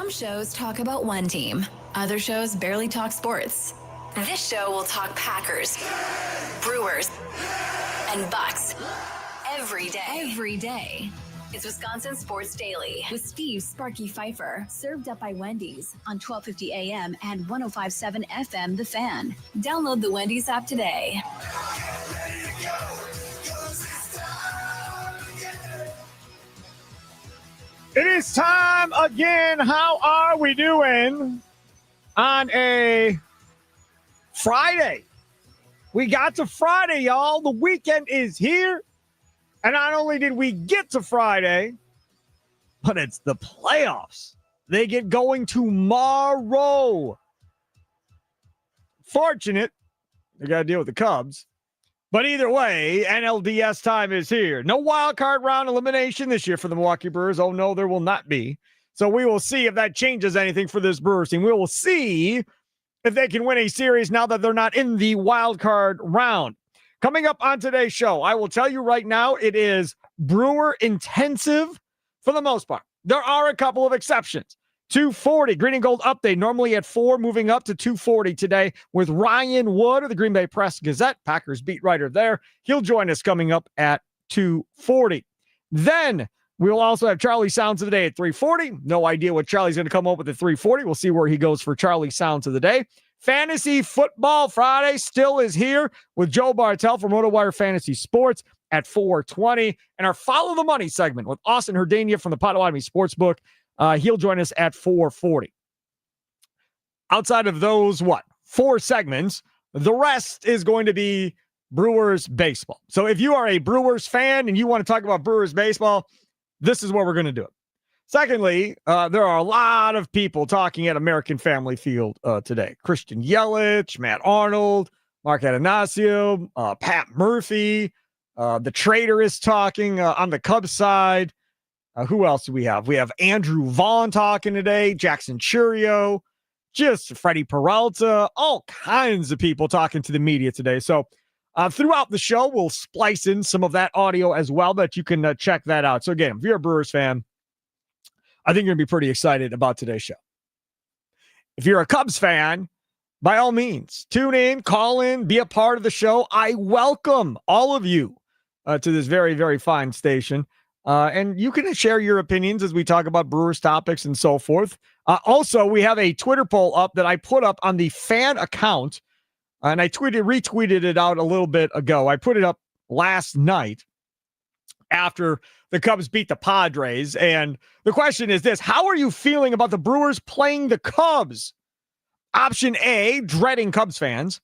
Some shows talk about one team. Other shows barely talk sports. This show will talk Packers, Brewers, and Bucks every day. Every day. It's Wisconsin Sports Daily with Steve Sparky Fifer, served up by Wendy's on 1250 AM and 105.7 FM The Fan. Download the Wendy's app today. It is time again. How are we doing on a Friday? We got to Friday, y'all. The weekend is here. And not only did we get to Friday, but it's the playoffs. They get going tomorrow. Fortunate. They got to deal with the Cubs. But either way, NLDS time is here. No wild card round elimination this year for the Milwaukee Brewers. Oh, no, there will not be. So we will see if that changes anything for this Brewers team. We will see if they can win a series now that they're not in the wild card round. Coming up on today's show, I will tell you right now, it is Brewer intensive for the most part. There are a couple of exceptions. 240, Green and Gold update, normally at 4, moving up to 240 today with Ryan Wood of the Green Bay Press-Gazette, Packers beat writer there. He'll join us coming up at 240. Then we'll also have Charlie Sounds of the Day at 340. No idea what Charlie's going to come up with at 340. We'll see where he goes for Charlie Sounds of the Day. Fantasy Football Friday still is here with Joe Bartel from RotoWire Fantasy Sports at 420. And our Follow the Money segment with Austin Herdania from the Potawatomi Sportsbook. He'll join us at 440. Outside of those, 4 segments, the rest is going to be Brewers baseball. So if you are a Brewers fan and you want to talk about Brewers baseball, this is where we're going to do it. Secondly, there are a lot of people talking at American Family Field today. Christian Yelich, Matt Arnold, Mark Atanasio, Pat Murphy. The trader is talking on the Cubs side. Who else do we have? We have Andrew Vaughn talking today, Jackson Churio, just Freddie Peralta, all kinds of people talking to the media today. So throughout the show, we'll splice in some of that audio as well, that you can check that out. So again, if you're a Brewers fan, I think you're going to be pretty excited about today's show. If you're a Cubs fan, by all means, tune in, call in, be a part of the show. I welcome all of you to this very, very fine station. And you can share your opinions as we talk about Brewers topics and so forth. Also, we have a Twitter poll up that I put up on the fan account, and I retweeted it out a little bit ago. I put it up last night after the Cubs beat the Padres. And the question is this: how are you feeling about the Brewers playing the Cubs? Option A, dreading Cubs fans.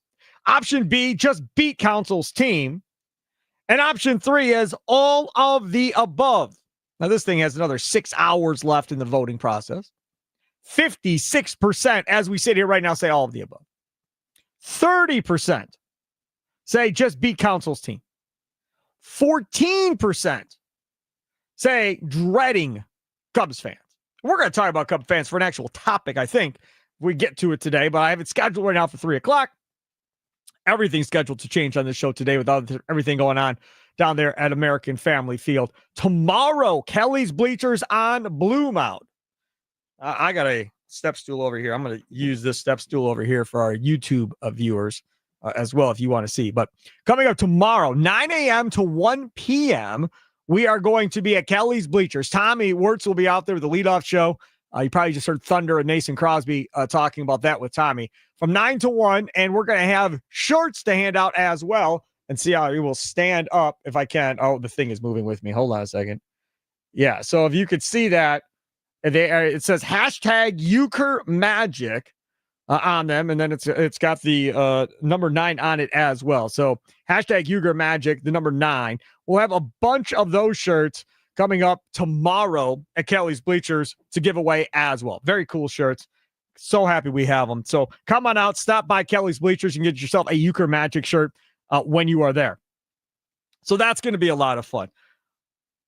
Option B, just beat Council's team. And option 3 is all of the above. Now, this thing has another 6 hours left in the voting process. 56%, as we sit here right now, say all of the above. 30% say just beat Council's team. 14% say dreading Cubs fans. We're going to talk about Cubs fans for an actual topic, I think, if we get to it today, but I have it scheduled right now for 3 o'clock. Everything's scheduled to change on this show today with everything going on down there at American Family Field. Tomorrow, Kelly's Bleachers on Blue Mound. I got a step stool over here. I'm going to use this step stool over here for our YouTube viewers as well, if you want to see. But coming up tomorrow, 9 a.m. to 1 p.m., we are going to be at Kelly's Bleachers. Tommy Wirtz will be out there with the leadoff show. You probably just heard Thunder and Mason Crosby talking about that with Tommy. From 9 to 1, and we're going to have shirts to hand out as well, and see how he will stand up if I can. Oh, the thing is moving with me. Hold on a second. Yeah, so if you could see that, it says hashtag Euchre Magic on them, and then it's got the number 9 on it as well. So hashtag Euchre Magic, the number 9. We'll have a bunch of those shirts coming up tomorrow at Kelly's Bleachers to give away as well. Very cool shirts. So happy we have them. So come on out, stop by Kelly's Bleachers and get yourself a Euchre Magic shirt when you are there. So that's going to be a lot of fun.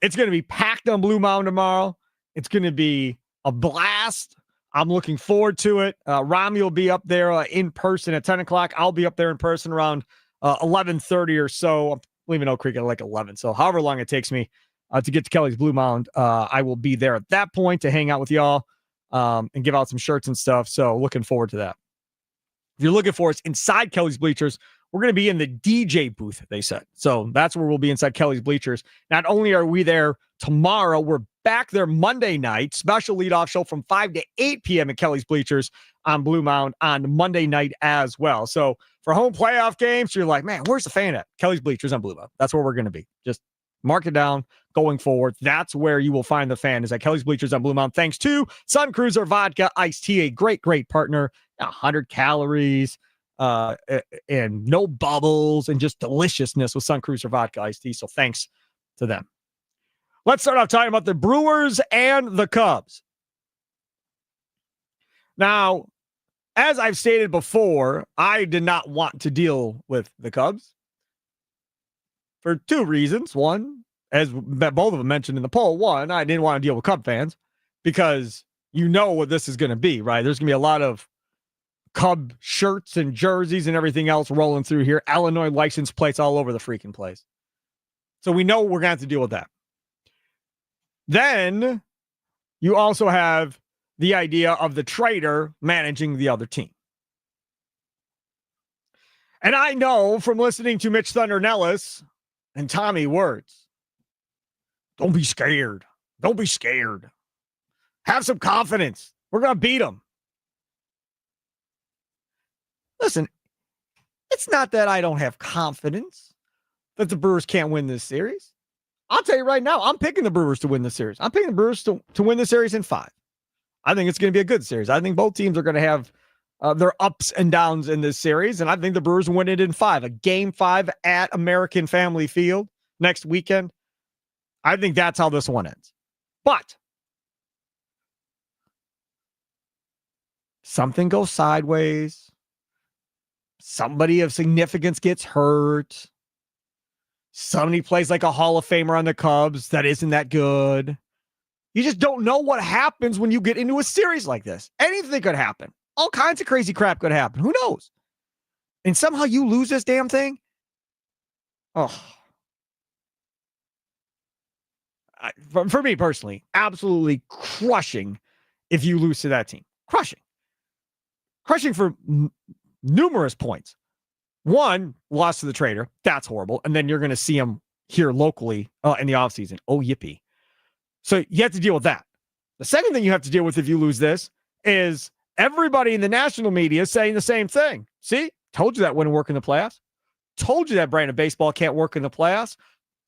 It's going to be packed on Blue Mound tomorrow. It's going to be a blast. I'm looking forward to it. Rami will be up there in person at 10 o'clock. I'll be up there in person around 11:30 or so. I'm leaving Oak Creek at like 11. So however long it takes me to get to Kelly's Blue Mound, I will be there at that point to hang out with y'all. and give out some shirts and stuff. So looking forward to that. If you're looking for us inside Kelly's Bleachers, we're going to be in the DJ booth, they said. So that's where we'll be inside Kelly's Bleachers. Not only are we there tomorrow, we're back there Monday night. Special leadoff show from 5 to 8 p.m. at Kelly's Bleachers on Blue Mound on Monday night as well. So for home playoff games, you're like, man, where's the fan at? Kelly's Bleachers on Blue Mound. That's where we're going to be. Just mark it down going forward. That's where you will find the fan, is at Kelly's Bleachers on Blue Mound. Thanks to Sun Cruiser Vodka Iced Tea, a great, great partner. 100 calories and no bubbles and just deliciousness with Sun Cruiser Vodka Iced Tea. So thanks to them. Let's start off talking about the Brewers and the Cubs. Now, as I've stated before, I did not want to deal with the Cubs for two reasons. One, as both of them mentioned in the poll, one, I didn't want to deal with Cub fans because you know what this is going to be, right? There's going to be a lot of Cub shirts and jerseys and everything else rolling through here. Illinois license plates all over the freaking place. So we know we're going to have to deal with that. Then you also have the idea of the trader managing the other team. And I know from listening to Mitch Thunder Nellis and Tommy Words, don't be scared. Don't be scared. Have some confidence. We're going to beat them. Listen, it's not that I don't have confidence that the Brewers can't win this series. I'll tell you right now, I'm picking the Brewers to win this series. I'm picking the Brewers to win the series in 5. I think it's going to be a good series. I think both teams are going to have their ups and downs in this series, and I think the Brewers win it in 5. A game 5 at American Family Field next weekend. I think that's how this one ends. But something goes sideways. Somebody of significance gets hurt. Somebody plays like a Hall of Famer on the Cubs that isn't that good. You just don't know what happens when you get into a series like this. Anything could happen. All kinds of crazy crap could happen. Who knows? And somehow you lose this damn thing? Oh. For me personally, absolutely crushing if you lose to that team. Crushing. Crushing for numerous points. One, loss to the trader. That's horrible. And then you're going to see him here locally in the offseason. Oh, yippee. So you have to deal with that. The second thing you have to deal with if you lose this is everybody in the national media saying the same thing. See, told you that wouldn't work in the playoffs. Told you that brand of baseball can't work in the playoffs.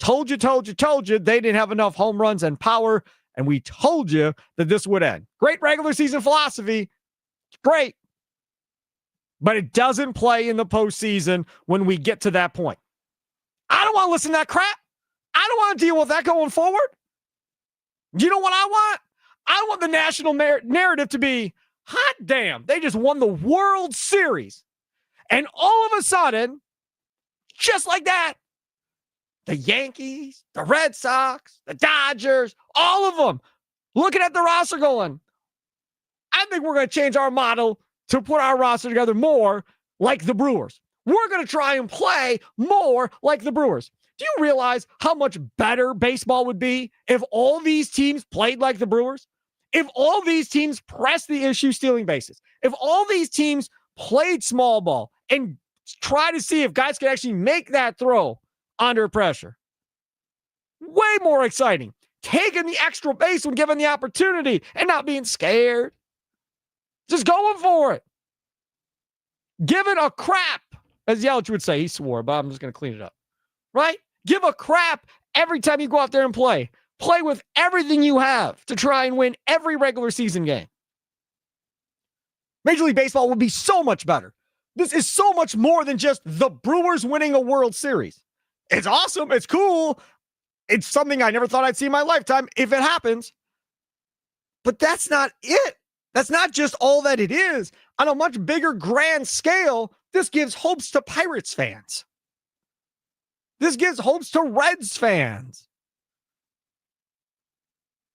Told you they didn't have enough home runs and power. And we told you that this would end. Great regular season philosophy. Great. But it doesn't play in the postseason when we get to that point. I don't want to listen to that crap. I don't want to deal with that going forward. You know what I want? I want the national narrative to be, hot damn, they just won the World Series. And all of a sudden, just like that, the Yankees, the Red Sox, the Dodgers, all of them looking at the roster going, I think we're going to change our model to put our roster together more like the Brewers. We're going to try and play more like the Brewers. Do you realize how much better baseball would be if all these teams played like the Brewers? If all these teams pressed the issue stealing bases? If all these teams played small ball and try to see if guys could actually make that throw under pressure? Way more exciting. Taking the extra base when given the opportunity and not being scared. Just going for it. Give it a crap, as Yelich would say. He swore, but I'm just going to clean it up. Right? Give a crap every time you go out there and play. Play with everything you have to try and win every regular season game. Major League Baseball would be so much better. This is so much more than just the Brewers winning a World Series. It's awesome. It's cool. It's something I never thought I'd see in my lifetime if it happens. But that's not it. That's not just all that it is. On a much bigger, grand scale, this gives hopes to Pirates fans. This gives hopes to Reds fans.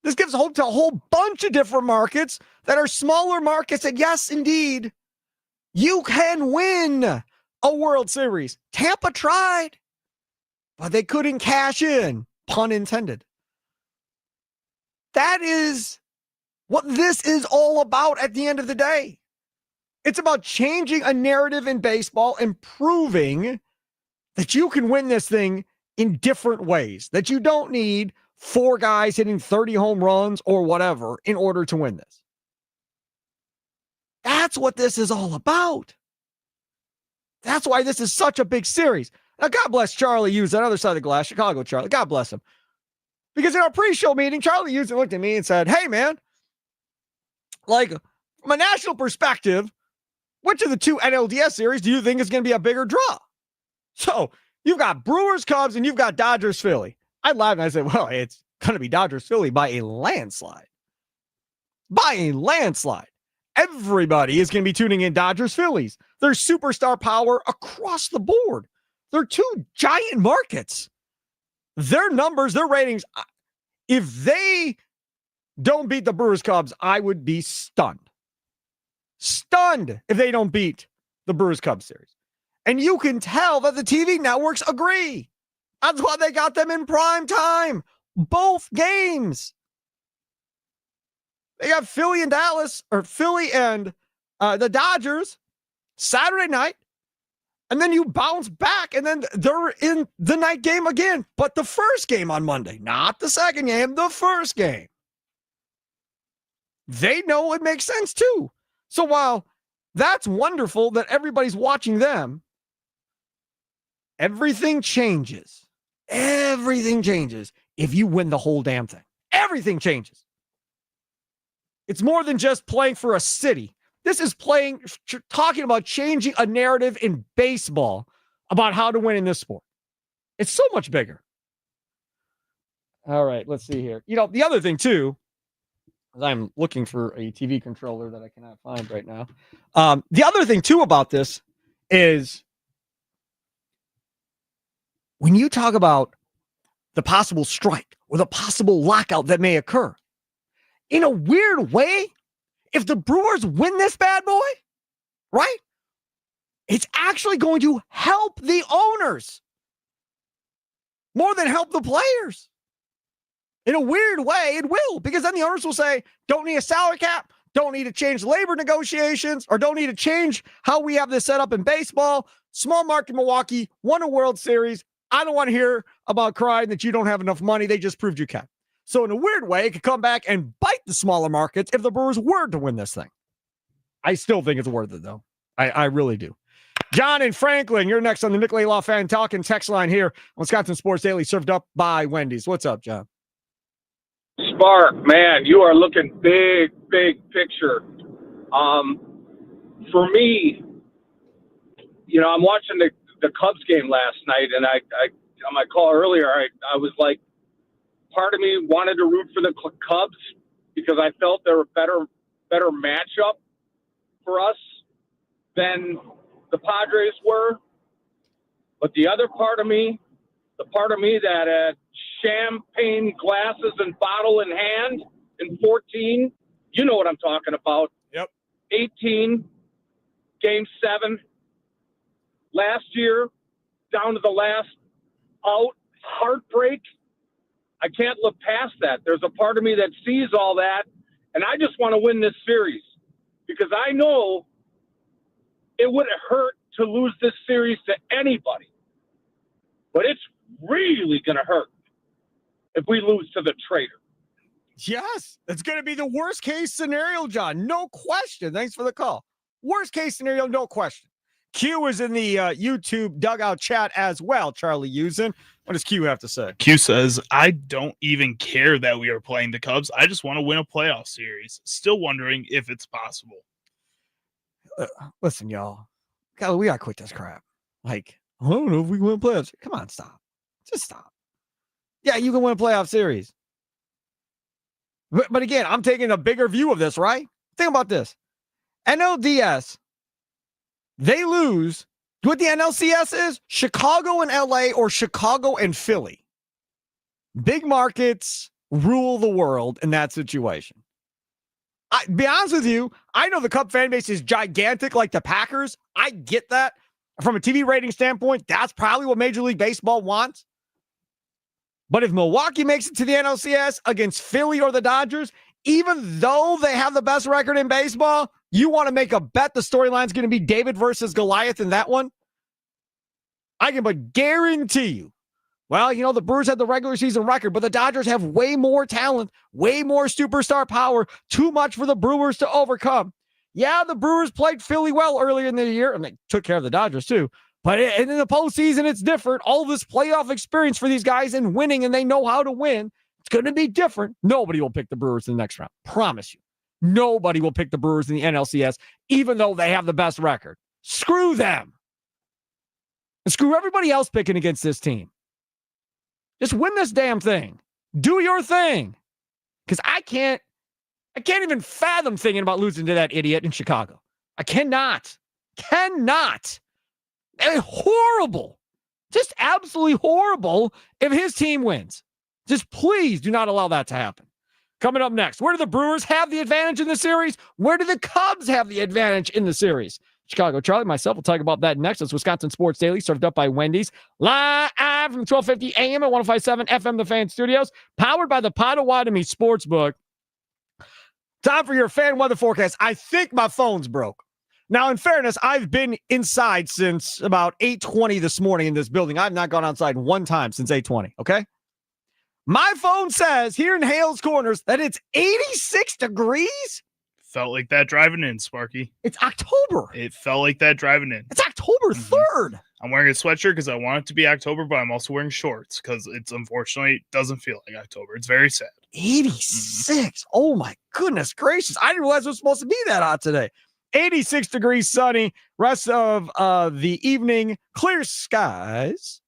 This gives hope to a whole bunch of different markets that are smaller markets. And yes, indeed, you can win a World Series. Tampa tried, but they couldn't cash in, pun intended. That is what this is all about at the end of the day. It's about changing a narrative in baseball and proving that you can win this thing in different ways, that you don't need 4 guys hitting 30 home runs or whatever in order to win this. That's what this is all about. That's why this is such a big series. Now, God bless Charlie Hughes, that other side of the glass, Chicago Charlie. God bless him. Because in our pre-show meeting, Charlie Hughes looked at me and said, hey, man, like, from a national perspective, which of the 2 NLDS series do you think is going to be a bigger draw? So you've got Brewers, Cubs, and you've got Dodgers, Philly. I laughed and I said, well, it's going to be Dodgers, Philly by a landslide. By a landslide. Everybody is going to be tuning in Dodgers, Phillies. There's superstar power across the board. They're 2 giant markets. Their numbers, their ratings, if they don't beat the Brewers, Cubs, I would be stunned. Stunned if they don't beat the Brewers, Cubs series. And you can tell that the TV networks agree. That's why they got them in prime time. Both games. They got Philly and Dallas, or Philly and the Dodgers Saturday night. And then you bounce back, and then they're in the night game again. But the first game on Monday, not the second game, the first game. They know it makes sense too. So while that's wonderful that everybody's watching them, everything changes. Everything changes if you win the whole damn thing. Everything changes. It's more than just playing for a city. This is talking about changing a narrative in baseball about how to win in this sport. It's so much bigger. All right, let's see here. You know, the other thing too, I'm looking for a TV controller that I cannot find right now. The other thing too about this is when you talk about the possible strike or the possible lockout that may occur, in a weird way, if the Brewers win this bad boy, right, it's actually going to help the owners more than help the players. In a weird way, it will, because then the owners will say, don't need a salary cap, don't need to change labor negotiations, or don't need to change how we have this set up in baseball. Small market Milwaukee won a World Series. I don't want to hear about crying that you don't have enough money. They just proved you can. So in a weird way, it could come back and bite the smaller markets if the Brewers were to win this thing. I still think it's worth it, though. I really do. John and Franklin, you're next on the Nick Law Fan Talking text line here on Wisconsin Sports Daily, served up by Wendy's. What's up, John? Spark, man, you are looking big picture. For me, you know, I'm watching the Cubs game last night, and I on my call earlier, I was like, part of me wanted to root for the Cubs because I felt they were a better matchup for us than the Padres were. But the other part of me, the part of me that had champagne glasses and bottle in hand in 14, you know what I'm talking about. Yep. 18, Game 7. Last year, down to the last out, heartbreak. I can't look past that. There's a part of me that sees all that, and I just want to win this series because I know it would hurt to lose this series to anybody. But it's really going to hurt if we lose to the traitor. Yes, it's going to be the worst case scenario, John. No question. Thanks for the call. Worst case scenario, no question. Q is in the YouTube dugout chat as well, Charlie Usen. What does Q have to say? Q says, I don't even care that we are playing the Cubs. I just want to win a playoff series. Still wondering if it's possible. Listen, y'all. God, we got to quit this crap. Like, I don't know if we can win playoffs. Come on, stop. Just stop. Yeah, you can win a playoff series. But again, I'm taking a bigger view of this, right? Think about this. NLDS, they lose. What the NLCS is? Chicago and LA or Chicago and Philly. Big markets rule the world in that situation. Be honest with you, I know the Cub fan base is gigantic like the Packers. I get that. From a TV rating standpoint, that's probably what Major League Baseball wants. But if Milwaukee makes it to the NLCS against Philly or the Dodgers, even though they have the best record in baseball, you want to make a bet the storyline's going to be David versus Goliath in that one? I can but guarantee you. Well, the Brewers had the regular season record, but the Dodgers have way more talent, way more superstar power, too much for the Brewers to overcome. Yeah, the Brewers played Philly well earlier in the year, and they took care of the Dodgers too. But in the postseason, it's different. All this playoff experience for these guys and winning, and they know how to win. It's going to be different. Nobody will pick the Brewers in the next round. Promise you. Nobody will pick the Brewers in the NLCS, even though they have the best record. Screw them. And screw everybody else picking against this team. Just win this damn thing. Do your thing. Because I can't even fathom thinking about losing to that idiot in Chicago. I cannot. Horrible. Just absolutely horrible if his team wins. Just please do not allow that to happen. Coming up next, where do the Brewers have the advantage in the series? Where do the Cubs have the advantage in the series? Chicago Charlie, myself, will talk about that next. It's Wisconsin Sports Daily, served up by Wendy's. Live from 1250 AM at 105.7 FM, The Fan Studios, powered by the Potawatomi Sportsbook. Time for your fan weather forecast. I think my phone's broke. Now, in fairness, I've been inside since about 8:20 this morning in this building. I've not gone outside one time since 8:20, okay? My phone says here in Hales Corners that it's 86 degrees. Felt like that driving in, Sparky. It's October. It felt like that driving in. It's October 3rd. I'm wearing a sweatshirt because I want it to be October, but I'm also wearing shorts because it's unfortunately doesn't feel like October. It's very sad. 86. Oh, my goodness gracious. I didn't realize it was supposed to be that hot today. 86 degrees sunny. Rest of the evening, clear skies.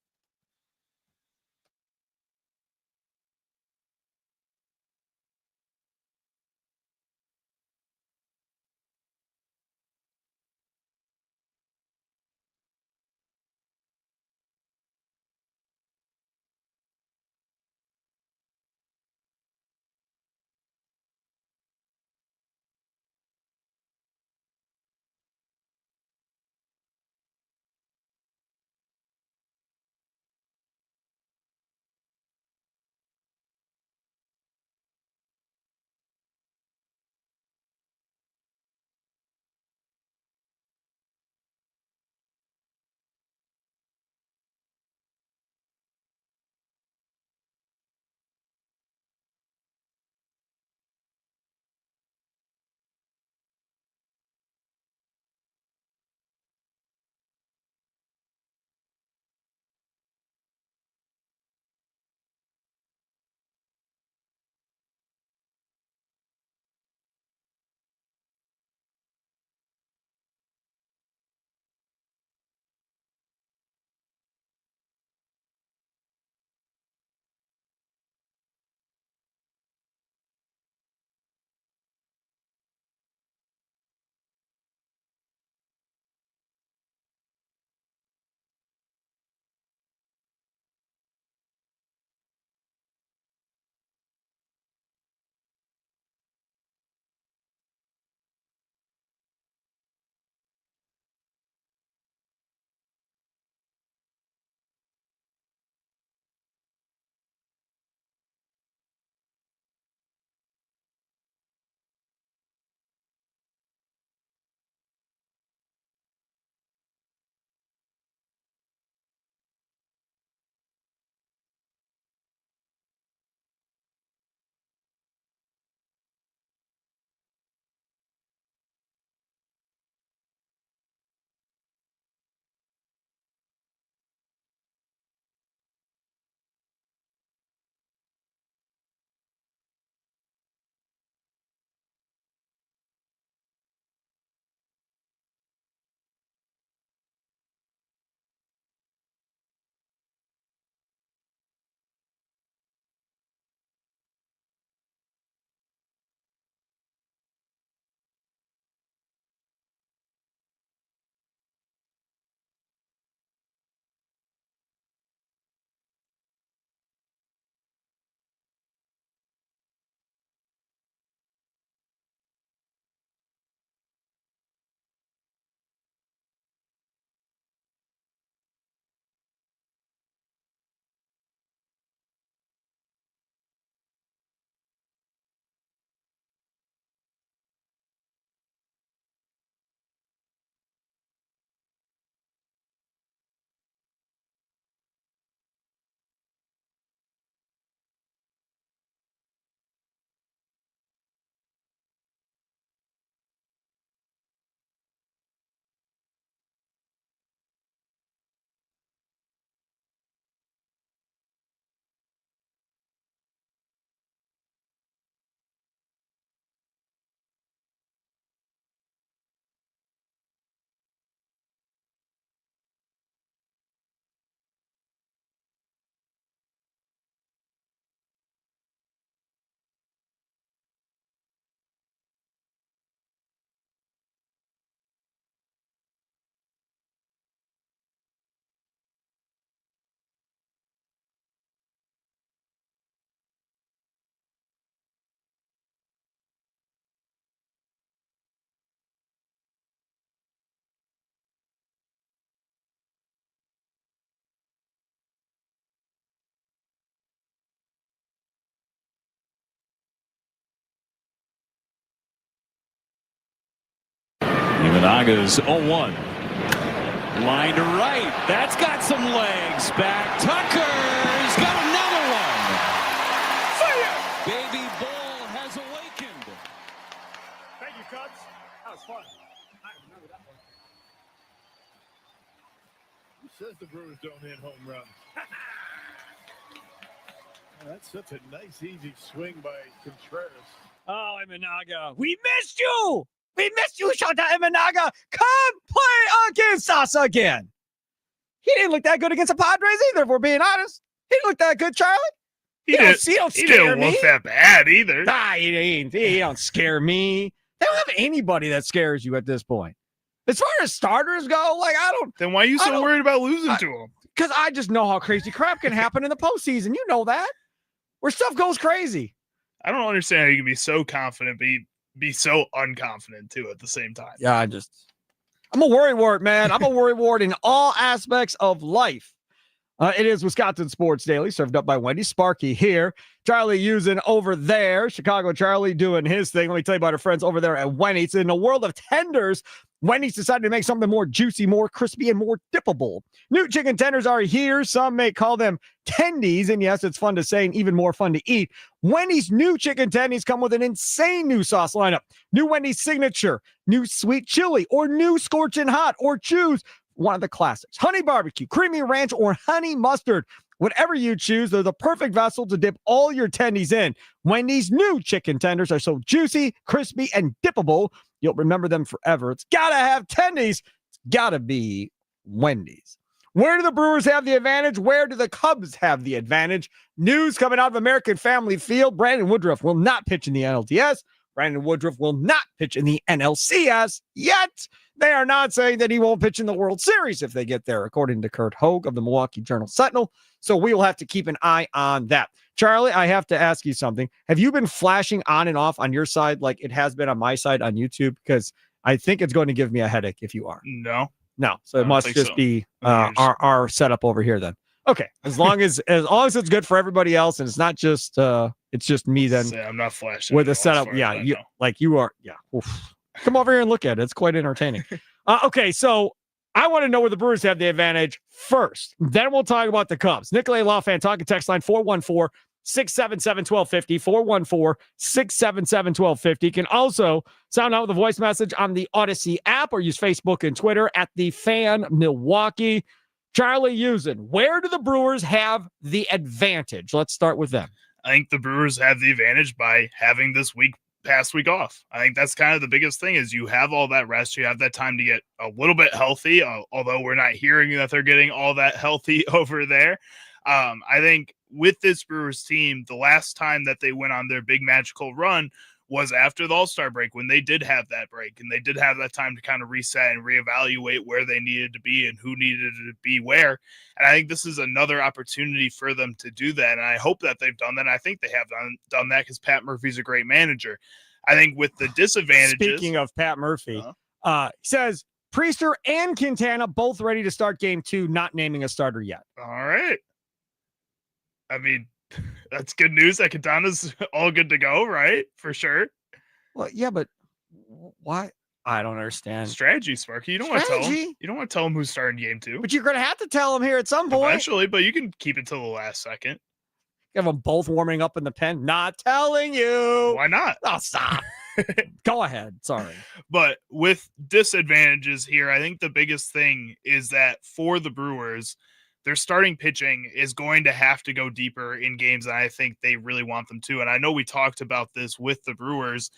Imanaga's 0-1. Line to right. That's got some legs. Back. Tucker's got another one. Fire! Baby Bull has awakened. Thank you, Cubs. That was fun. I remember that one. Who says the Brewers don't hit home runs? That's such a nice, easy swing by Contreras. Oh, Imanaga. We missed you. We missed you, Shota Imanaga. Come play against us again. He didn't look that good against the Padres either, if we're being honest. He didn't look that good, Charlie. He don't scare didn't me. look that bad either. Nah, he don't scare me. They don't have anybody that scares you at this point. As far as starters go, like, I don't. Then why are you so worried about losing to him? Because I just know how crazy crap can happen in the postseason. You know that. Where stuff goes crazy. I don't understand how you can be so confident, but be so unconfident too at the same time. Yeah, I'm a worry wart, man. I'm a worry wart in all aspects of life. It is Wisconsin Sports Daily, served up by Wendy. Sparky here. Charlie using over there. Chicago Charlie doing his thing. Let me tell you about our friends over there at Wendy's. In the world of tenders, Wendy's decided to make something more juicy, more crispy, and more dippable. New chicken tenders are here. Some may call them tendies. And yes, it's fun to say and even more fun to eat. Wendy's new chicken tendies come with an insane new sauce lineup. New Wendy's signature, new sweet chili, or new scorching hot, or choose one of the classics. Honey barbecue, creamy ranch, or honey mustard. Whatever you choose, they're the perfect vessel to dip all your tendies in. Wendy's new chicken tenders are so juicy, crispy, and dippable, you'll remember them forever. It's got to have tendies. It's got to be Wendy's. Where do the Brewers have the advantage? Where do the Cubs have the advantage? News coming out of American Family Field. Brandon Woodruff will not pitch in the NLDS. Brandon Woodruff will not pitch in the NLCS yet. They are not saying that he won't pitch in the World Series if they get there, according to Kurt Hogue of the Milwaukee Journal-Sentinel. So we will have to keep an eye on that. Charlie, I have to ask you something. Have you been flashing on and off on your side like it has been on my side on YouTube? Because I think it's going to give me a headache if you are. No. So it must just be our setup over here then. Okay. As long as it's good for everybody else and it's not just it's just me then. I'm not flashing with a setup. Yeah, you are. Yeah. Oof. Come over here and look at it. It's quite entertaining. Okay, so I want to know where the Brewers have the advantage first. Then we'll talk about the Cubs. Nikolay Lawfan, talking text line 414-677-1250, 414-677-1250. You can also sound out with a voice message on the Odyssey app or use Facebook and Twitter at The Fan Milwaukee. Charlie Usen, where do the Brewers have the advantage? Let's start with them. I think the Brewers have the advantage by having this past week off. I think that's kind of the biggest thing is you have all that rest. You have that time to get a little bit healthy, although we're not hearing that they're getting all that healthy over there. I think with this Brewers team, the last time that they went on their big magical run was after the All-Star break when they did have that break and they did have that time to kind of reset and reevaluate where they needed to be and who needed to be where. And I think this is another opportunity for them to do that. And I hope that they've done that. And I think they have done that because Pat Murphy's a great manager. I think with the disadvantages. Speaking of Pat Murphy, he says Priester and Quintana both ready to start game 2, not naming a starter yet. All right. I mean, that's good news that Quintana's all good to go, right? For sure. Well, yeah, but why? I don't understand. Strategy, Sparky. You don't want to tell him. You don't want to tell him who's starting game 2. But you're going to have to tell him here at some point. Eventually, but you can keep it till the last second. You have them both warming up in the pen. Not telling you. Why not? Oh, stop. Go ahead. Sorry. But with disadvantages here, I think the biggest thing is that for the Brewers, their starting pitching is going to have to go deeper in games, and I think they really want them to. And I know we talked about this with the Brewers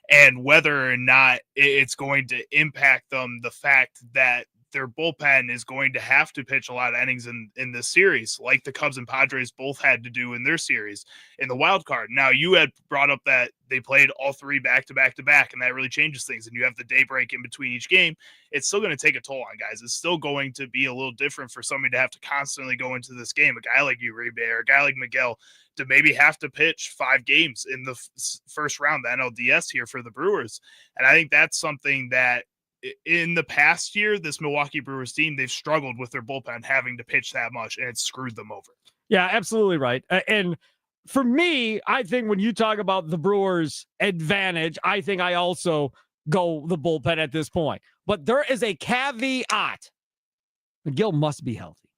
and whether or not it's going to impact them, the fact that their bullpen is going to have to pitch a lot of innings in this series, like the Cubs and Padres both had to do in their series in the wild card. Now, you had brought up that they played all 3 back-to-back, and that really changes things. And you have the day break in between each game. It's still going to take a toll on guys. It's still going to be a little different for somebody to have to constantly go into this game. A guy like Uribe or a guy like Miguel to maybe have to pitch 5 games in the first round, the NLDS here for the Brewers. And I think that's something that in the past year, this Milwaukee Brewers team, they've struggled with their bullpen having to pitch that much, and it's screwed them over. Yeah, absolutely right. And for me, I think when you talk about the Brewers' advantage, I think I also go the bullpen at this point. But there is a caveat. McGill must be healthy.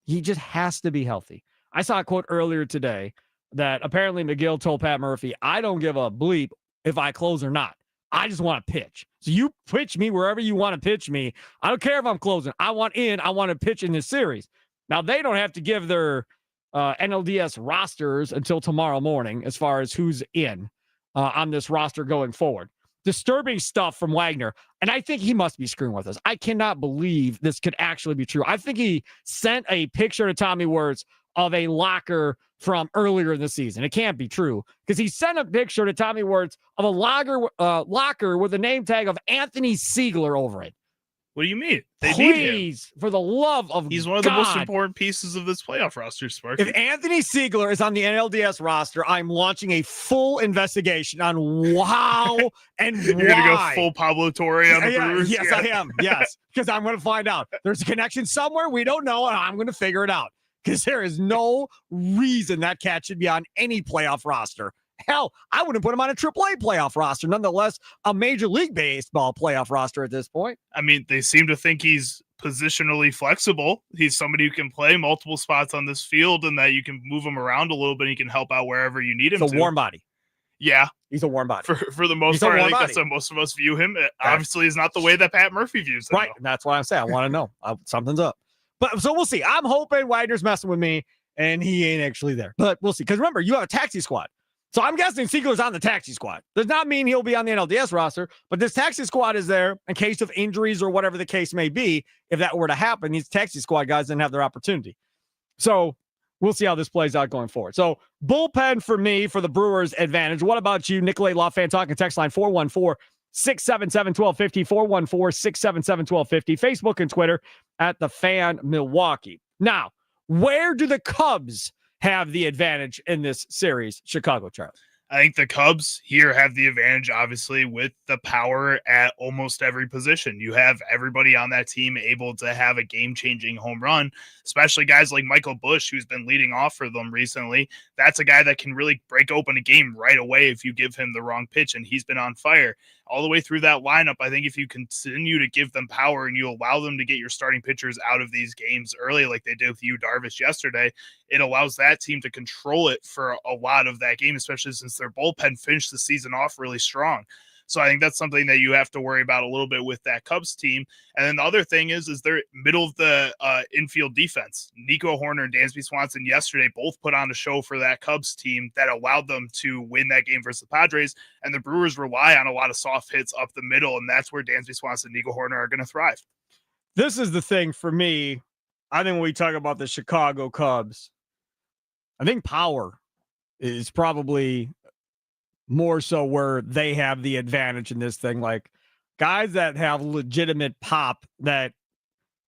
He just has to be healthy. I saw a quote earlier today that apparently McGill told Pat Murphy, I don't give a bleep if I close or not. I just want to pitch. So you pitch me wherever you want to pitch me. I don't care if I'm closing. I want to pitch in this series. Now, they don't have to give their NLDS rosters until tomorrow morning as far as who's in on this roster going forward. Disturbing stuff from Wagner. And I think he must be screwing with us. I cannot believe this could actually be true. I think he sent a picture to Tommy Wirtz of a locker from earlier in the season. It can't be true because he sent a picture to Tommy Wirtz of a locker with a name tag of Anthony Siegler over it. What do you mean? They need him. Please, for the love of God. He's one of the most important pieces of this playoff roster, Sparky. If Anthony Siegler is on the NLDS roster, I'm launching a full investigation on how and why. You're going to go full Pablo Torre on the Brewers? Yes, I am. Yes, because I'm going to find out. There's a connection somewhere we don't know, and I'm going to figure it out because there is no reason that cat should be on any playoff roster. Hell, I wouldn't put him on a AAA playoff roster, nonetheless, a Major League Baseball playoff roster at this point. I mean, they seem to think he's positionally flexible. He's somebody who can play multiple spots on this field and that you can move him around a little bit. And he can help out wherever you need him. He's a warm body. Yeah. He's a warm body. For the most part, I think that's how most of us view him. It obviously is not the way that Pat Murphy views him. Right. And that's why I'm saying I want to know. Something's up. But so we'll see. I'm hoping Wagner's messing with me and he ain't actually there. But we'll see. Because remember, you have a taxi squad. So I'm guessing Siegler's on the taxi squad. Does not mean he'll be on the NLDS roster, but this taxi squad is there in case of injuries or whatever the case may be. If that were to happen, these taxi squad guys didn't have their opportunity. So we'll see how this plays out going forward. So bullpen for me for the Brewers advantage. What about you, Nicolay Law Fan Talking text line 414-677-1250, 414-677-1250, Facebook and Twitter at The Fan Milwaukee. Now, where do the Cubs have the advantage in this series, Chicago, Charlie? I think the Cubs here have the advantage, obviously, with the power at almost every position. You have everybody on that team able to have a game-changing home run, especially guys like Michael Busch, who's been leading off for them recently. That's a guy that can really break open a game right away if you give him the wrong pitch, and he's been on fire. All the way through that lineup, I think if you continue to give them power and you allow them to get your starting pitchers out of these games early like they did with Yu Darvish yesterday, it allows that team to control it for a lot of that game, especially since their bullpen finished the season off really strong. So I think that's something that you have to worry about a little bit with that Cubs team. And then the other thing is they're middle of the infield defense. Nico Horner and Dansby Swanson yesterday both put on a show for that Cubs team that allowed them to win that game versus the Padres. And the Brewers rely on a lot of soft hits up the middle, and that's where Dansby Swanson and Nico Horner are going to thrive. This is the thing for me. I think when we talk about the Chicago Cubs, I think power is probably more so where they have the advantage in this thing. Like guys that have legitimate pop, that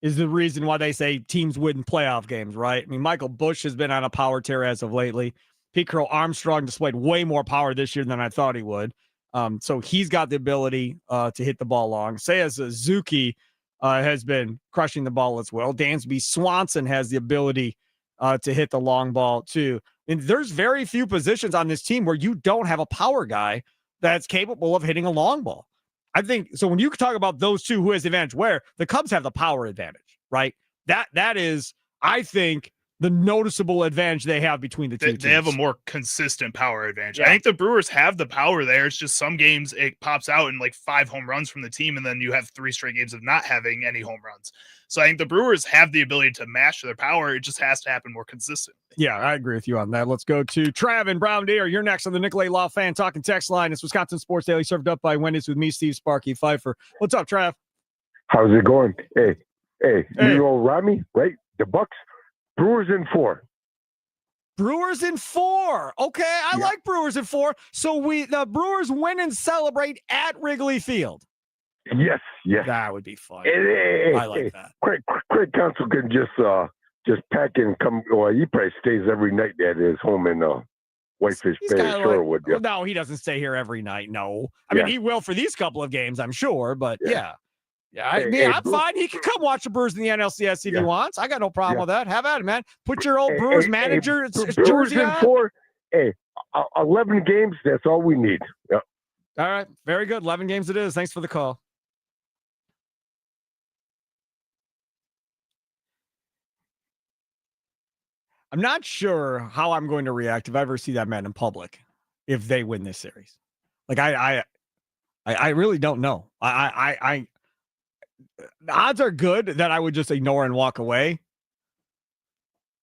is the reason why they say teams win playoff games, right? I mean, Michael Busch has been on a power tear as of lately. Pete Crow Armstrong displayed way more power this year than I thought he would. So he's got the ability to hit the ball long. Seiya Suzuki has been crushing the ball as well. Dansby Swanson has the ability to hit the long ball too. And there's very few positions on this team where you don't have a power guy that's capable of hitting a long ball. I think so. When you talk about those two, who has the advantage? Where the Cubs have the power advantage, right? That is, I think, the noticeable advantage they have between the two teams. They have a more consistent power advantage. Yeah. I think the Brewers have the power there. It's just some games it pops out in like 5 home runs from the team, and then you have 3 straight games of not having any home runs. So I think the Brewers have the ability to master their power. It just has to happen more consistently. Yeah, I agree with you on that. Let's go to Trav and Brown Deer. You're next on the Nicolay Law Fan Talking text line. It's Wisconsin Sports Daily, served up by Wendy's with me, Steve Sparky Fifer. What's up, Trav? How's it going? Hey, you know Rami, right? The Bucks, Brewers in 4. Brewers in 4. Okay, I like Brewers in 4. So the Brewers win and celebrate at Wrigley Field. Yes. That would be fun. I like that. Craig Counsell can just pack and come. Well, he probably stays every night at his home in Whitefish Bay or Shorewood. Well, no, he doesn't stay here every night. No, I mean he will for these couple of games, I'm sure. But yeah. I'm fine. He can come watch the Brewers in the NLCS if he wants. I got no problem with that. Have at it, man. Put your old Brewers manager Brewers jersey in on. 4. 11 games. That's all we need. Yep. All right. Very good. 11 games it is. Thanks for the call. I'm not sure how I'm going to react if I ever see that man in public if they win this series. Like I really don't know. The odds are good that I would just ignore and walk away.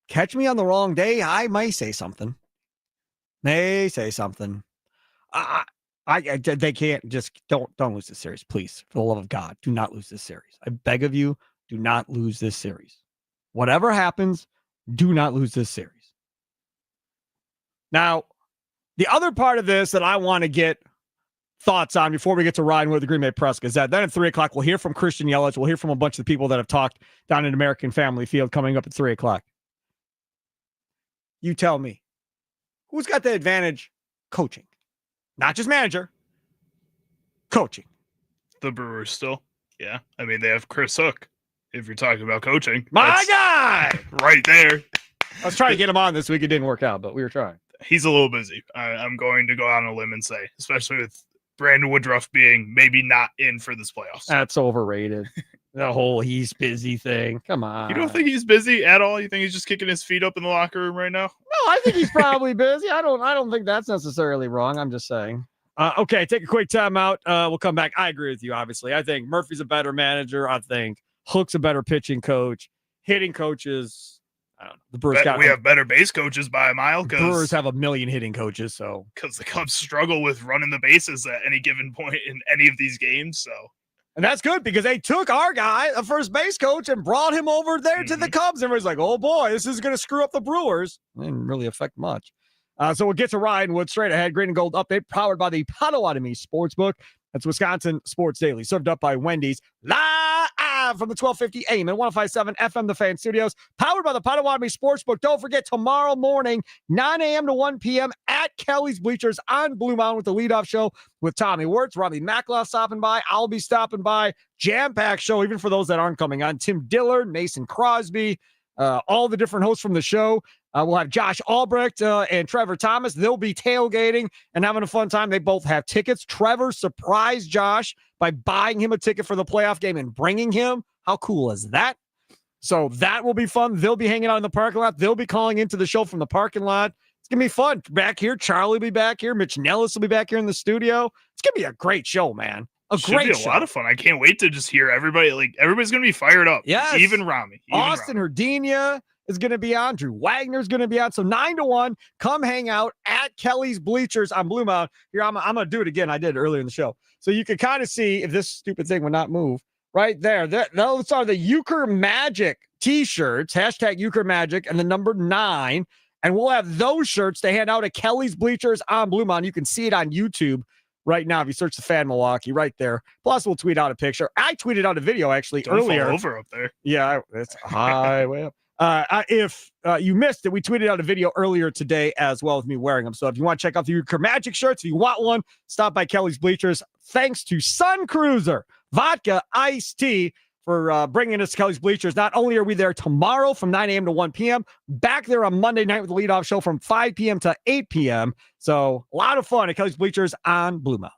Catch me on the wrong day, I may say something. They can't just don't lose this series, please. For the love of God, do not lose this series. I beg of you, do not lose this series. Whatever happens, do not lose this series. Now, the other part of this that I want to get thoughts on before we get to riding with the Green Bay Press Gazette. Then at 3 o'clock, we'll hear from Christian Yelich. We'll hear from a bunch of the people that have talked down in American Family Field coming up at 3 o'clock. You tell me, who's got the advantage coaching? Not just manager, coaching. The Brewers still. Yeah. I mean, they have Chris Hook, if you're talking about coaching. My guy! Right there. I was trying to get him on this week. It didn't work out, but we were trying. He's a little busy. I'm going to go out on a limb and say, especially with Brandon Woodruff being maybe not in for this playoffs. That's overrated. The whole he's busy thing. Come on. You don't think he's busy at all? You think he's just kicking his feet up in the locker room right now? No, I think he's probably busy. I don't think that's necessarily wrong. I'm just saying. Okay, take a quick time out. We'll come back. I agree with you, obviously. I think Murphy's a better manager. I think Hook's a better pitching coach. Hitting coaches, I don't know. The Brewers we have better base coaches by a mile. Brewers have a million hitting coaches, so because the Cubs struggle with running the bases at any given point in any of these games. So, and that's good because they took our guy, a first base coach, and brought him over there to the Cubs. Everybody's like, "Oh boy, this is going to screw up the Brewers." It didn't really affect much. So we'll get to Ryan Wood straight ahead. Green and Gold update powered by the Potawatomi Sportsbook. That's Wisconsin Sports Daily, served up by Wendy's. Live from the 1250 AM and 1057 FM, the Fan Studios, powered by the Potawatomi Sportsbook. Don't forget, tomorrow morning, 9 a.m. to 1 p.m. at Kelly's Bleachers on Blue Mountain with the leadoff show with Tommy Wirtz, Robbie Mackloff stopping by. I'll be stopping by. Jam-packed show, even for those that aren't coming on. Tim Dillard, Mason Crosby, all the different hosts from the show. We'll have Josh Albrecht and Trevor Thomas. They'll be tailgating and having a fun time. They both have tickets. Trevor surprised Josh by buying him a ticket for the playoff game and bringing him. How cool is that? So that will be fun. They'll be hanging out in the parking lot. They'll be calling into the show from the parking lot. It's going to be fun. Back here, Charlie will be back here. Mitch Nellis will be back here in the studio. It's going to be a great show, man. Should be a lot of fun. I can't wait to just hear everybody. Like, everybody's going to be fired up. Yes. Even Rami. Austin Herdenia is going to be on. Drew Wagner's going to be on. So 9 to 1, come hang out at Kelly's Bleachers on Blue Mountain. Here, I'm going to do it again. I did it earlier in the show. So you can kind of see if this stupid thing would not move right there. Those are the Euchre Magic t-shirts, hashtag Euchre Magic and the number 9. And we'll have those shirts to hand out at Kelly's Bleachers on Blue Mountain. You can see it on YouTube right now if you search the Fan Milwaukee right there. Plus, we'll tweet out a picture. I tweeted out a video actually earlier. Fall over up there. Yeah, it's high way up. If you missed it, we tweeted out a video earlier today as well with me wearing them. So if you want to check out the Euchre Magic shirts, if you want one, stop by Kelly's Bleachers. Thanks to Sun Cruiser Vodka Iced Tea for bringing us to Kelly's Bleachers. Not only are we there tomorrow from 9 a.m. to 1 p.m., back there on Monday night with the leadoff show from 5 p.m. to 8 p.m. So a lot of fun at Kelly's Bleachers on Blue Mountain.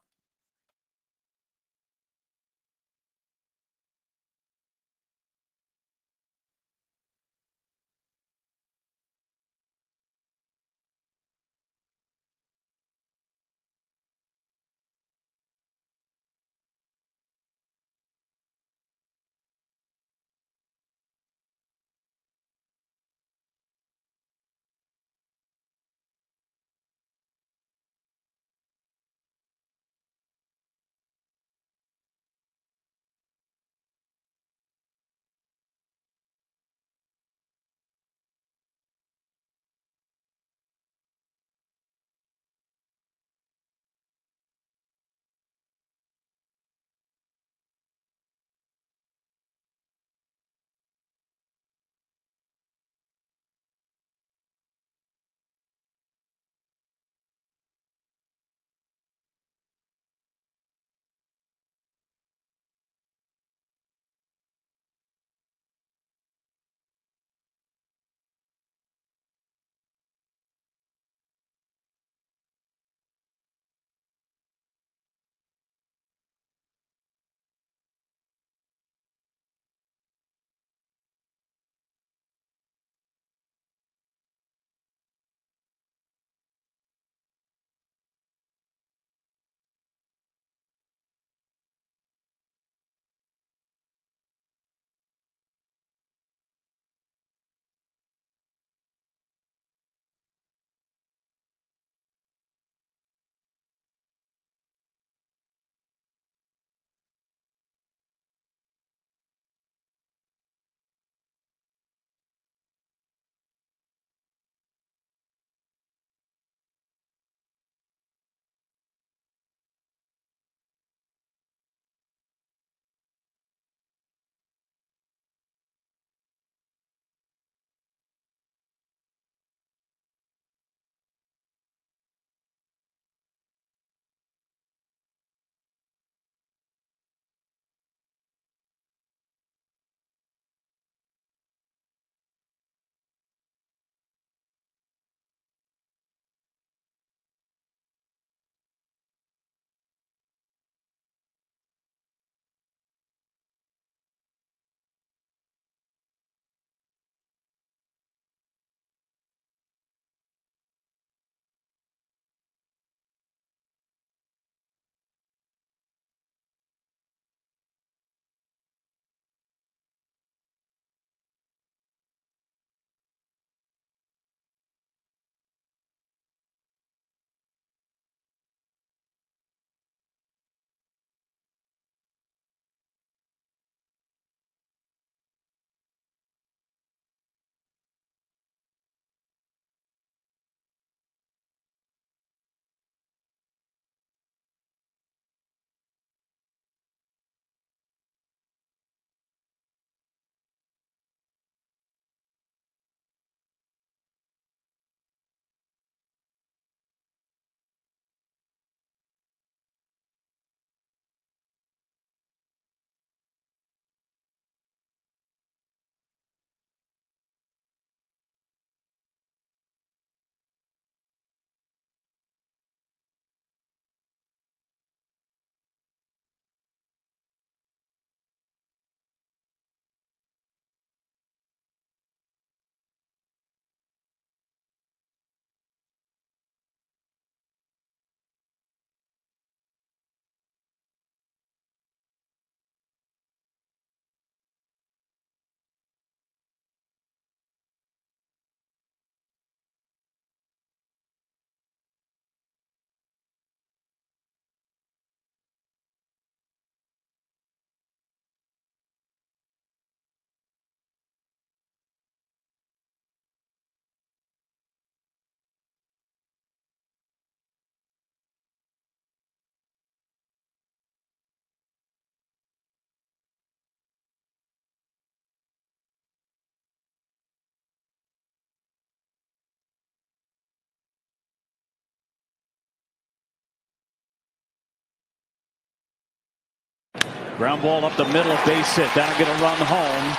Ground ball up the middle of base hit. That'll get a run home.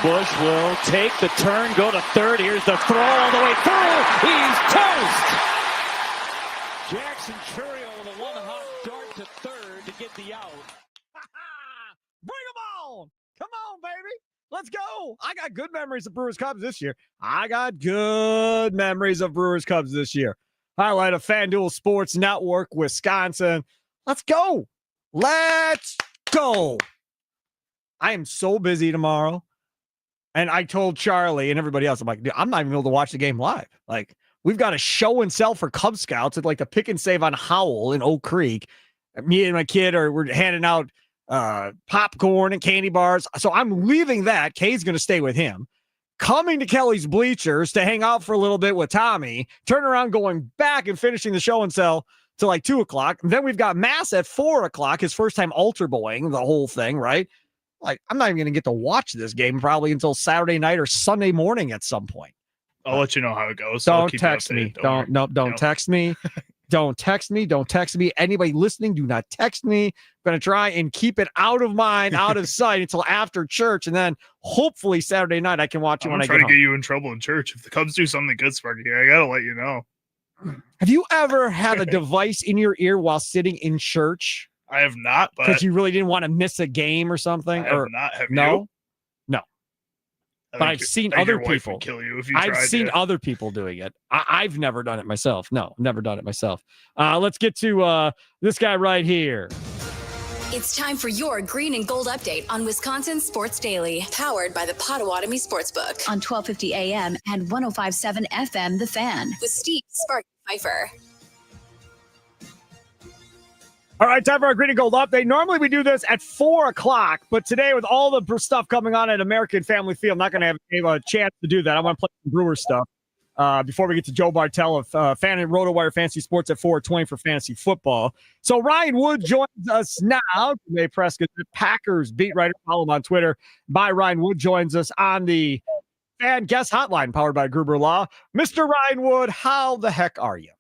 Bush will take the turn, go to third. Here's the throw all the way through. He's toast. Jackson Churiel with a one-hop dart to third to get the out. Bring them on. Come on, baby. Let's go. I got good memories of Brewers Cubs this year. Highlight of FanDuel Sports Network, Wisconsin. Let's go. Let's go. I am so busy tomorrow. And I told Charlie and everybody else, I'm like, dude, I'm not even able to watch the game live. Like, we've got a show and sell for Cub Scouts at like the Pick and Save on Howell in Oak Creek. Me and my kid we're handing out popcorn and candy bars. So I'm leaving that. Kay's going to stay with him. Coming to Kelly's Bleachers to hang out for a little bit with Tommy. Turn around, going back and finishing the show and sell till like 2:00. And then we've got Mass at 4:00. His first time altar boying the whole thing, right? Like, I'm not even going to get to watch this game probably until Saturday night or Sunday morning at some point. I'll let you know how it goes. Don't text me. Don't text me. Don't text me. Don't text me. Anybody listening, do not text me. I'm going to try and keep it out of mind, out of sight until after church. And then hopefully Saturday night I can watch it when I get home. I'm trying to get you in trouble in church. If the Cubs do something good, Sparky, I got to let you know. Have you ever had a device in your ear while sitting in church? I have not, but because you really didn't want to miss a game or something. I have not. Have no? You? No. But I've seen other people. Kill you if you I've seen other people doing it. I've never done it myself. No, never done it myself. Let's get to this guy right here. It's time for your green and gold update on Wisconsin Sports Daily, powered by the Potawatomi Sportsbook on 1250 AM and 105.7 FM The Fan with Steve Sparky Fifer. All right, time for our green and gold update. Normally we do this at 4:00, but today with all the stuff coming on at American Family Field, I'm not going to have a chance to do that. I want to play some Brewer stuff before we get to Joe Bartel of Fan and RotoWire Fantasy Sports at 4:20 for fantasy football. So Ryan Wood joins us now. May Prescott, the Packers beat writer. Follow him on Twitter. Ryan Wood joins us on the Fan Guest Hotline powered by Gruber Law. Mr. Ryan Wood, how the heck are you?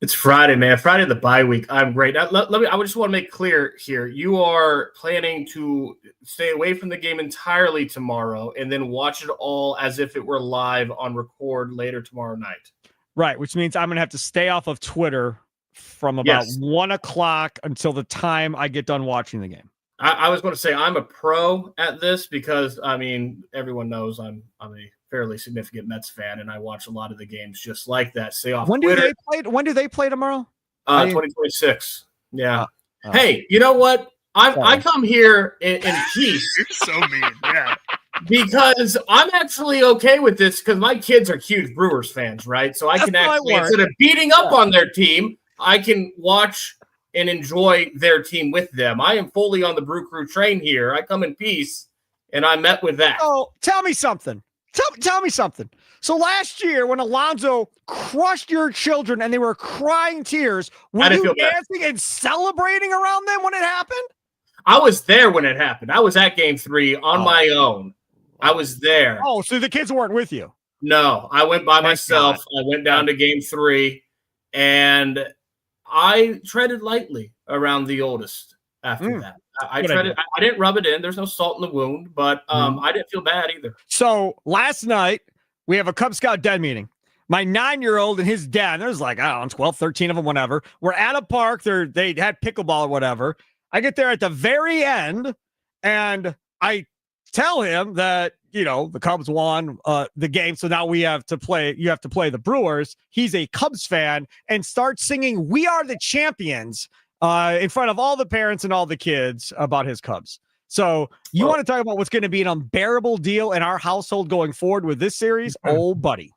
It's Friday, man. Friday the bye week. I'm great. I just want to make clear here. You are planning to stay away from the game entirely tomorrow and then watch it all as if it were live on record later tomorrow night. Right, which means I'm going to have to stay off of Twitter from about 1:00 until the time I get done watching the game. I was going to say I'm a pro at this because, I mean, everyone knows I'm a fairly significant Mets fan, and I watch a lot of the games just like that. Stay off Twitter. When do they play tomorrow? 2026. Yeah. Hey, you know what? I come here in peace. You're so mean. Yeah. Because I'm actually okay with this because my kids are huge Brewers fans, right? So I can actually, instead of beating up on their team, I can watch and enjoy their team with them. I am fully on the Brew Crew train here. I come in peace, and I met with that. Oh, tell me something. Tell me something. So last year when Alonso crushed your children and they were crying tears, were you dancing and celebrating around them when it happened? I was there when it happened. I was at Game 3 on my own. I was there. Oh, so the kids weren't with you? No, I went by myself. I went down to Game 3, and I treaded lightly around the oldest after that. I didn't rub it in. There's no salt in the wound, but I didn't feel bad either. So last night, we have a Cub Scout den meeting. My 9-year-old and his dad, there's like, I don't know, 12, 13 of them, whatever. We're at a park. They had pickleball or whatever. I get there at the very end, and I tell him that, the Cubs won the game, so now you have to play the Brewers. He's a Cubs fan and starts singing "We Are the Champions" in front of all the parents and all the kids about his Cubs. So you want to talk about what's going to be an unbearable deal in our household going forward with this series? Oh, buddy.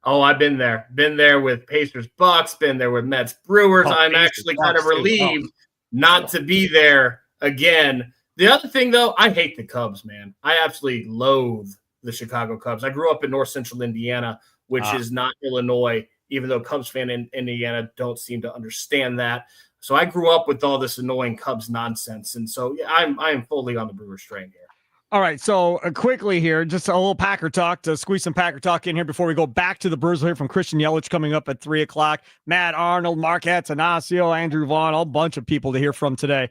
Oh, I've been there. Been there with Pacers Bucks, been there with Mets Brewers. I'm actually kind of relieved not to be there again. The other thing, though, I hate the Cubs, man. I absolutely loathe the Chicago Cubs. I grew up in north central Indiana, which is not Illinois, even though Cubs fans in Indiana don't seem to understand that. So I grew up with all this annoying Cubs nonsense. And so I am fully on the Brewers train here. All right. So quickly here, just a little Packer talk to squeeze some Packer talk in here before we go back to the Brewers. We'll hear from Christian Yelich coming up at 3:00. Matt Arnold, Mark Attanasio, Andrew Vaughn, a bunch of people to hear from today.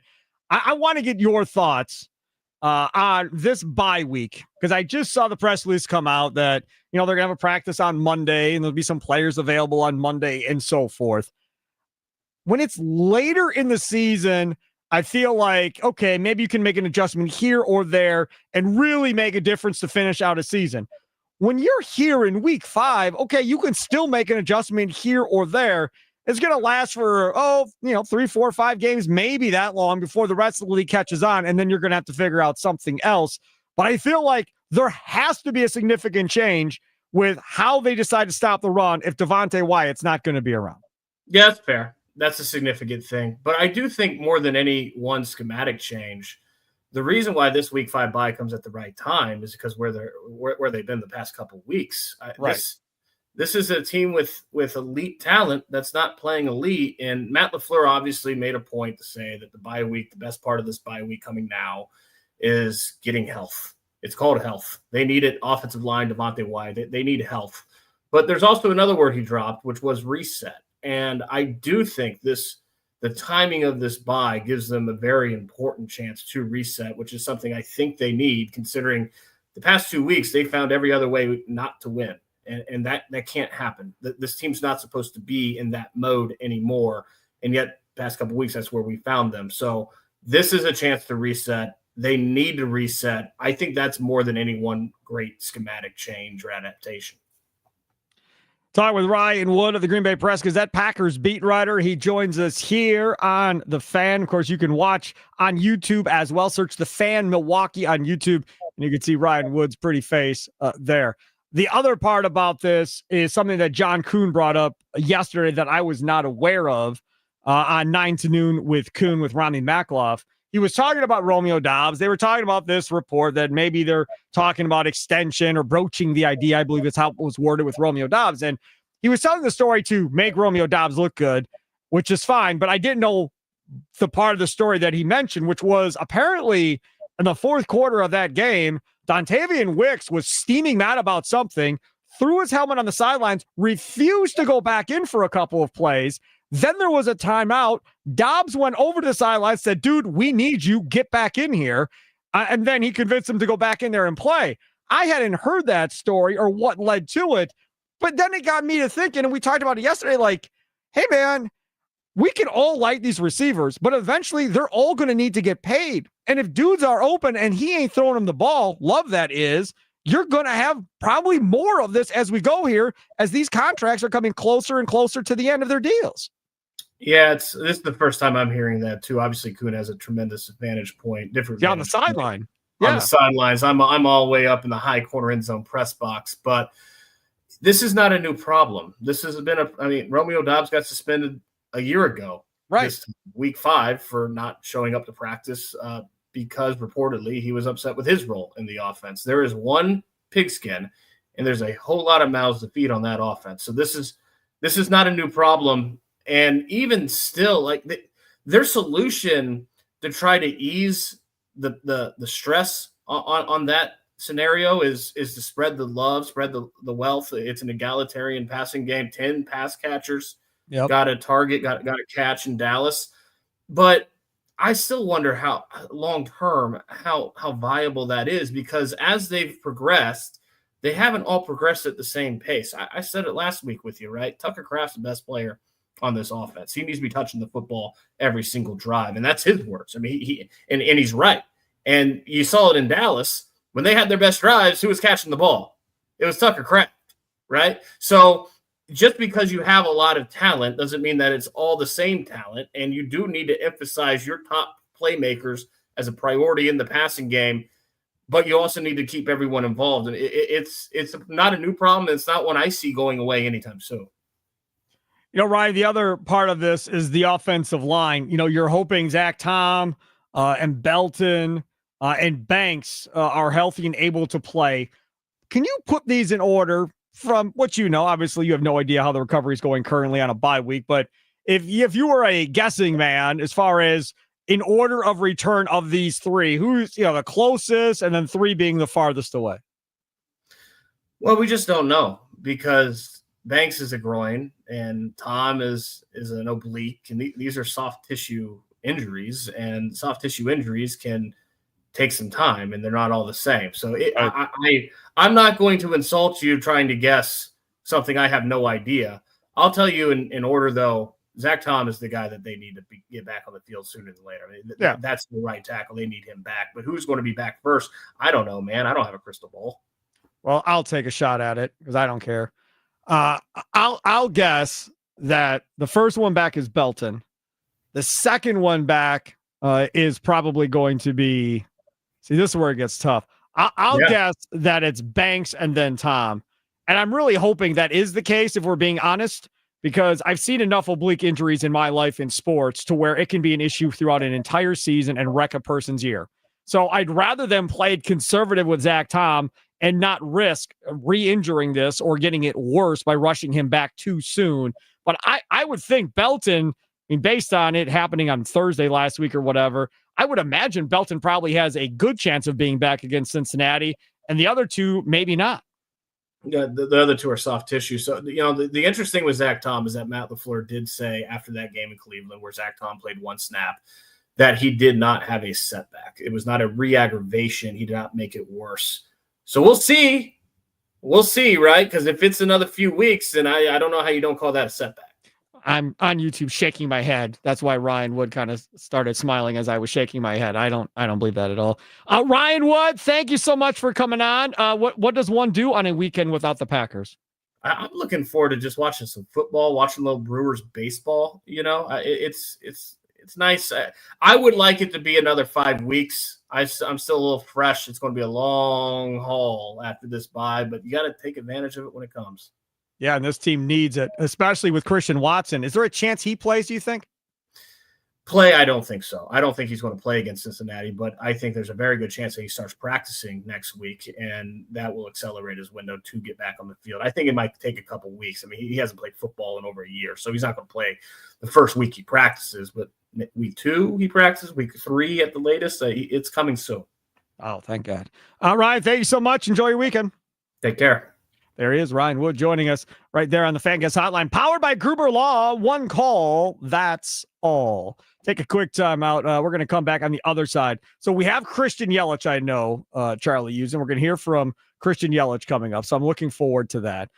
I want to get your thoughts on this bye week, because I just saw the press release come out that, they're going to have a practice on Monday and there'll be some players available on Monday and so forth. When it's later in the season, I feel like, okay, maybe you can make an adjustment here or there and really make a difference to finish out a season. When you're here in week 5, okay, you can still make an adjustment here or there. It's going to last for, 3, 4, 5 games, maybe that long before the rest of the league catches on, and then you're going to have to figure out something else. But I feel like there has to be a significant change with how they decide to stop the run if Devontae Wyatt's not going to be around. Yeah, that's fair. That's a significant thing. But I do think more than any one schematic change, the reason why this week 5 bye comes at the right time is because where they've been the past couple of weeks. Right. This is a team with elite talent that's not playing elite. And Matt LaFleur obviously made a point to say that the bye week, the best part of this bye week coming now is getting health. It's called health. They need it. Offensive line, Devontae Wyatt, they need health. But there's also another word he dropped, which was reset. And I do think the timing of this bye gives them a very important chance to reset, which is something I think they need, considering the past 2 weeks they found every other way not to win. And that can't happen. This team's not supposed to be in that mode anymore. And yet, past couple of weeks, that's where we found them. So this is a chance to reset. They need to reset. I think that's more than any one great schematic change or adaptation. Talking with Ryan Wood of the Green Bay Press-Gazette, Packers beat writer. He joins us here on The Fan. Of course, you can watch on YouTube as well. Search The Fan Milwaukee on YouTube, and you can see Ryan Wood's pretty face there. The other part about this is something that John Kuhn brought up yesterday that I was not aware of on 9 to Noon with Kuhn with Ronnie Makloff. He was talking about Romeo Doubs. They were talking about this report that maybe they're talking about extension or broaching the idea. I believe it's how it was worded with Romeo Doubs. And he was telling the story to make Romeo Doubs look good, which is fine. But I didn't know the part of the story that he mentioned, which was apparently in the fourth quarter of that game, Dontavian Wicks was steaming mad about something, threw his helmet on the sidelines, refused to go back in for a couple of plays. Then there was a timeout. Doubs went over to the sidelines, said, dude, we need you. Get back in here. And then he convinced him to go back in there and play. I hadn't heard that story or what led to it. But then it got me to thinking, and we talked about it yesterday, like, hey, man, we can all like these receivers, but eventually they're all going to need to get paid. And if dudes are open and he ain't throwing them the ball, love that is, you're going to have probably more of this as we go here, as these contracts are coming closer and closer to the end of their deals. Yeah, this is the first time I'm hearing that too. Obviously, Kuhn has a tremendous vantage point. Different on the sideline. On the sidelines, I'm all the way up in the high corner end zone press box. But this is not a new problem. This has been Romeo Doubs got suspended a year ago, right? Week 5 for not showing up to practice because reportedly he was upset with his role in the offense. There is one pigskin, and there's a whole lot of mouths to feed on that offense. So this is not a new problem. And even still, like their solution to try to ease the stress on that scenario is to spread the love, spread the wealth. It's an egalitarian passing game. 10 pass catchers got a target, got a catch in Dallas. But I still wonder how long term how viable that is, because as they've progressed, they haven't all progressed at the same pace. I said it last week with you, right? Tucker Kraft's the best player on this offense. He needs to be touching the football every single drive. And that's his words. I mean, he's right. And you saw it in Dallas when they had their best drives, who was catching the ball? It was Tucker Kraft, right? So just because you have a lot of talent doesn't mean that it's all the same talent. And you do need to emphasize your top playmakers as a priority in the passing game, but you also need to keep everyone involved. And it's not a new problem. It's not one I see going away anytime soon. Ryan, the other part of this is the offensive line. You're hoping Zach Tom and Belton and Banks are healthy and able to play. Can you put these in order from what you know? Obviously, you have no idea how the recovery is going currently on a bye week, but if you were a guessing man as far as in order of return of these three, who's the closest, and then 3 being the farthest away? Well, we just don't know, because Banks is a groin and Tom is an oblique, and these are soft tissue injuries, and soft tissue injuries can take some time, and they're not all the same. So I'm not going to insult you trying to guess something I have no idea. I'll tell you in order, though. Zach Tom is the guy that they need to get back on the field sooner than later. I mean, that's the right tackle. They need him back. But who's going to be back first? I don't know, man. I don't have a crystal ball. Well, I'll take a shot at it because I don't care. I'll guess that the first one back is Belton. The second one back is probably going to be. See, this is where it gets tough. I'll guess that it's Banks and then Tom. And I'm really hoping that is the case, if we're being honest, because I've seen enough oblique injuries in my life in sports to where it can be an issue throughout an entire season and wreck a person's year. So I'd rather them play it conservative with Zach Tom and not risk re-injuring this or getting it worse by rushing him back too soon. But I would think Belton, I mean, based on it happening on Thursday last week or whatever, I would imagine Belton probably has a good chance of being back against Cincinnati, and the other two, maybe not. Yeah, the other two are soft tissue. So, the interesting with Zach Tom is that Matt LaFleur did say after that game in Cleveland where Zach Tom played one snap that he did not have a setback. It was not a re-aggravation. He did not make it worse. So we'll see. We'll see, right? Because if it's another few weeks, then I don't know how you don't call that a setback. I'm on YouTube shaking my head. That's why Ryan Wood kind of started smiling as I was shaking my head. I don't believe that at all. Ryan Wood, thank you so much for coming on. What does one do on a weekend without the Packers? I'm looking forward to just watching some football, watching little Brewers baseball. It's nice. I would like it to be another 5 weeks. I'm still a little fresh. It's going to be a long haul after this bye, but you got to take advantage of it when it comes. Yeah, and this team needs it, especially with Christian Watson. Is there a chance he plays, do you think? I don't think so. I don't think he's going to play against Cincinnati, but I think there's a very good chance that he starts practicing next week, and that will accelerate his window to get back on the field. I think it might take a couple weeks. I mean, he hasn't played football in over a year, so he's not going to play the first week he practices, but week 2 he practices, week 3 at the latest. It's coming soon. Oh, thank God. All right, thank you so much. Enjoy your weekend. Take care. There he is, Ryan Wood, joining us right there on the Fan Guest Hotline, powered by Gruber Law. One call, that's all. Take a quick time out. We're going to come back on the other side. So we have Christian Yelich, I know, Charlie using. We're going to hear from Christian Yelich coming up, so I'm looking forward to that.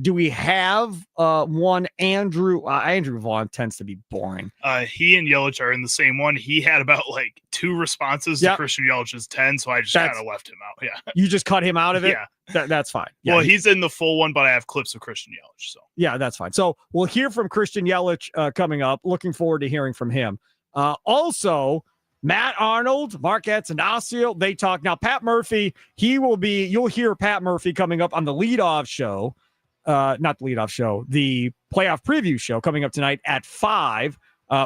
Do we have one Andrew? Andrew Vaughn tends to be boring. He and Yelich are in the same one. He had about 2 responses to Christian Yelich's 10, so I just kind of left him out. Yeah. You just cut him out of it? Yeah. That's fine. Yeah, well, he's in the full one, but I have clips of Christian Yelich. So yeah, that's fine. So we'll hear from Christian Yelich coming up. Looking forward to hearing from him. Also, Matt Arnold, Mark Attanasio, they talk. Now, Pat Murphy, you'll hear Pat Murphy coming up on the leadoff show. Not the leadoff show, the playoff preview show coming up tonight at 5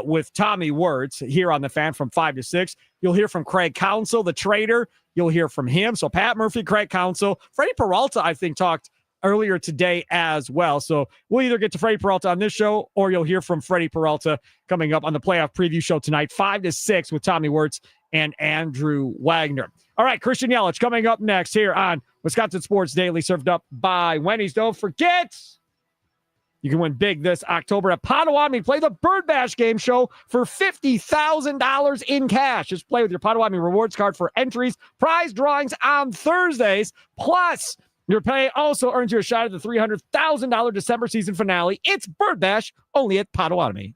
with Tommy Wirtz here on the Fan from 5 to 6. You'll hear from Craig Counsell, the trader. You'll hear from him. So Pat Murphy, Craig Counsell, Freddie Peralta, I think, talked earlier today as well. So we'll either get to Freddie Peralta on this show or you'll hear from Freddie Peralta coming up on the playoff preview show tonight, 5 to 6 with Tommy Wirtz and Andrew Wagner. All right, Christian Yelich coming up next here on Wisconsin Sports Daily, served up by Wendy's. Don't forget, you can win big this October at Potawatomi. Play the Bird Bash game show for $50,000 in cash. Just play with your Potawatomi rewards card for entries, prize drawings on Thursdays. Plus, your pay also earns you a shot at the $300,000 December season finale. It's Bird Bash, only at Potawatomi.